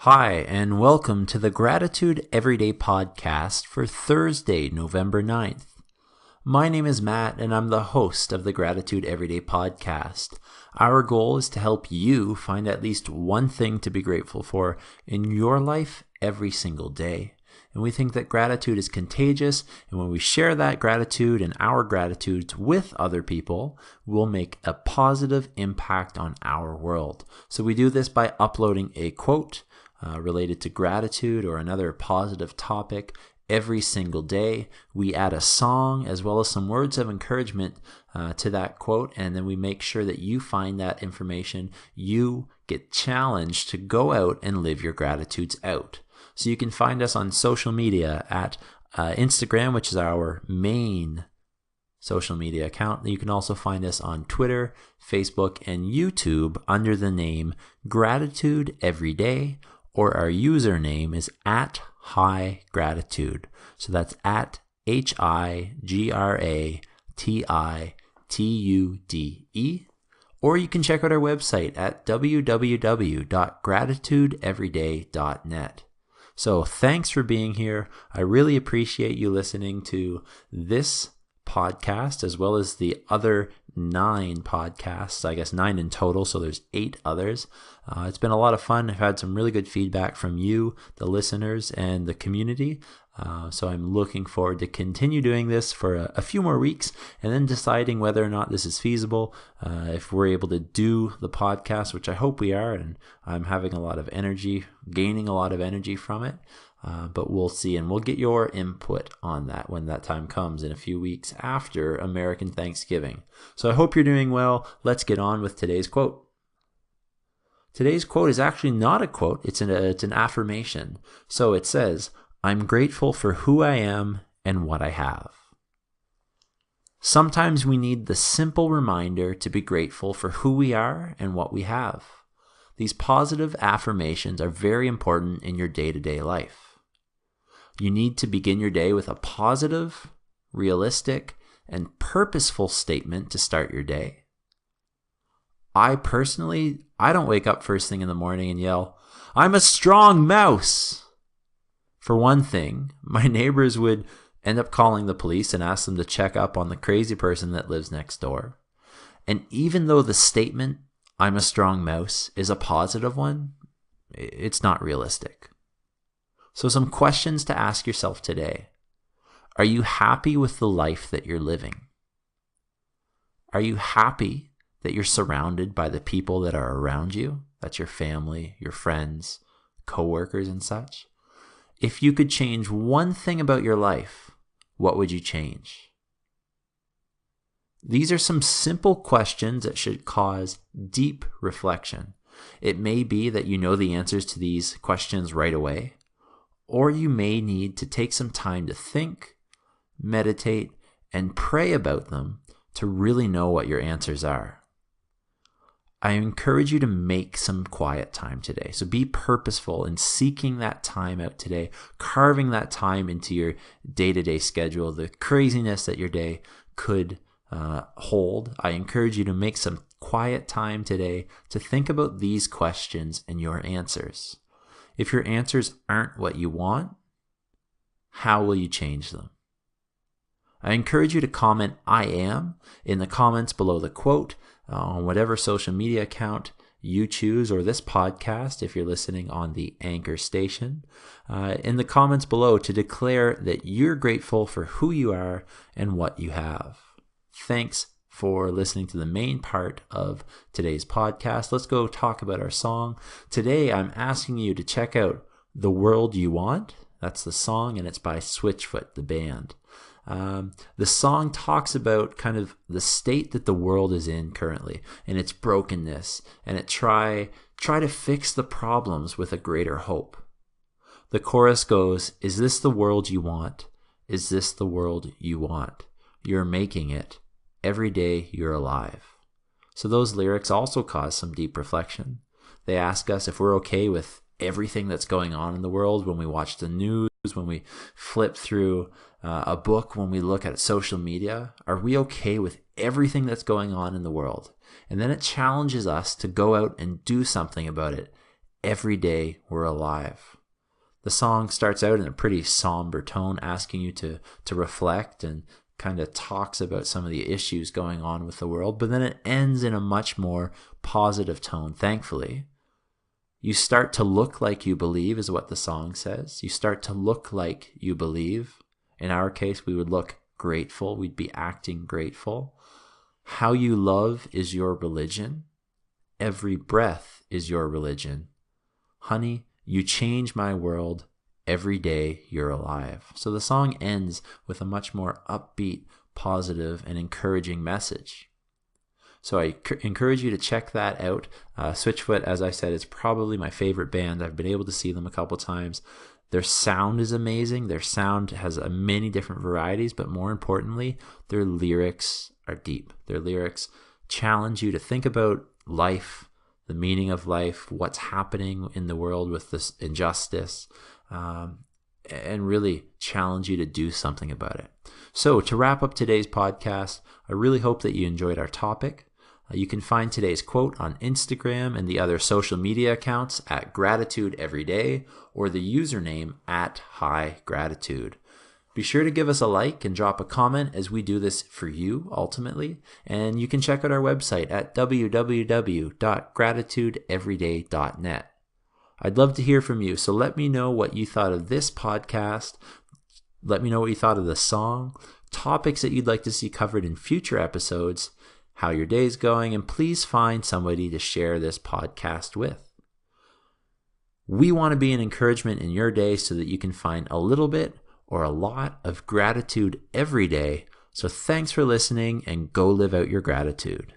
Hi, and welcome to the Gratitude Everyday podcast for Thursday, November 9th. My name is Matt, and I'm the host of the Gratitude Everyday podcast. Our goal is to help you find at least one thing to be grateful for in your life every single day. And we think that gratitude is contagious, and when we share that gratitude and our gratitudes with other people, we'll make a positive impact on our world. So we do this by uploading a quote related to gratitude or another positive topic every single day. We add a song as well as some words of encouragement to that quote, and then we make sure that you find that information. You get challenged to go out and live your gratitudes out. So you can find us on social media at Instagram, which is our main social media account. You can also find us on Twitter, Facebook, and YouTube under the name Gratitude Everyday, or our username is at higratitude. So that's at higratitude. Or you can check out our website at www.gratitudeeveryday.net. So thanks for being here. I really appreciate you listening to this podcast as well as the other 9 podcasts, I guess 9 in total, so there's 8 others. It's been a lot of fun. I've had some really good feedback from you, the listeners, and the community. So I'm looking forward to continue doing this for a few more weeks and then deciding whether or not this is feasible, if we're able to do the podcast, which I hope we are, and I'm having a lot of energy, gaining a lot of energy from it. But we'll see, and we'll get your input on that when that time comes in a few weeks after American Thanksgiving. So I hope you're doing well. Let's get on with today's quote. Today's quote is actually not a quote, it's an affirmation. So it says, "I'm grateful for who I am and what I have." Sometimes we need the simple reminder to be grateful for who we are and what we have. These positive affirmations are very important in your day-to-day life. You need to begin your day with a positive, realistic, and purposeful statement to start your day. I don't wake up first thing in the morning and yell, "I'm a strong mouse." For one thing, my neighbors would end up calling the police and ask them to check up on the crazy person that lives next door. And even though the statement, "I'm a strong mouse," is a positive one, it's not realistic. So some questions to ask yourself today. Are you happy with the life that you're living? Are you happy that you're surrounded by the people that are around you? That's your family, your friends, coworkers, and such. If you could change one thing about your life, what would you change? These are some simple questions that should cause deep reflection. It may be that you know the answers to these questions right away, or you may need to take some time to think, meditate, and pray about them to really know what your answers are. I encourage you to make some quiet time today. So be purposeful in seeking that time out today, carving that time into your day-to-day schedule, the craziness that your day could hold. I encourage you to make some quiet time today to think about these questions and your answers. If your answers aren't what you want, how will you change them? I encourage you to comment "I am" in the comments below the quote on whatever social media account you choose, or this podcast if you're listening on the Anchor station, in the comments below to declare that you're grateful for who you are and what you have. Thanks for listening to the main part of today's podcast. Let's go talk about our song. Today, I'm asking you to check out "The World You Want." That's the song, and it's by Switchfoot, the band. The song talks about kind of the state that the world is in currently and its brokenness, and it try to fix the problems with a greater hope. The chorus goes, "Is this the world you want? Is this the world you want? You're making it. Every day you're alive." So those lyrics also cause some deep reflection. They ask us if we're okay with everything that's going on in the world when we watch the news, when we flip through a book, when we look at social media. Are we okay with everything that's going on in the world? And then it challenges us to go out and do something about it every day we're alive. The song starts out in a pretty somber tone, asking you to reflect, and kind of talks about some of the issues going on with the world, but then it ends in a much more positive tone, thankfully. You start to look like you believe, is what the song says. You start to look like you believe. In our case, we would look grateful. We'd be acting grateful. How you love is your religion. Every breath is your religion. Honey, you change my world. Every day you're alive. So the song ends with a much more upbeat, positive, and encouraging message. So I encourage you to check that out. Switchfoot, as I said, is probably my favorite band. I've been able to see them a couple times. Their sound is amazing. Their sound has many different varieties, but more importantly, their lyrics are deep. Their lyrics challenge you to think about life, the meaning of life, what's happening in the world with this injustice, and really challenge you to do something about it. So to wrap up today's podcast, I really hope that you enjoyed our topic. You can find today's quote on Instagram and the other social media accounts at Gratitude Everyday, or the username at higratitude. Be sure to give us a like and drop a comment, as we do this for you ultimately. And you can check out our website at www.gratitudeeveryday.net. I'd love to hear from you, so let me know what you thought of this podcast. Let me know what you thought of the song, topics that you'd like to see covered in future episodes, how your day's going, and please find somebody to share this podcast with. We want to be an encouragement in your day so that you can find a little bit or a lot of gratitude every day. So thanks for listening, and go live out your gratitude.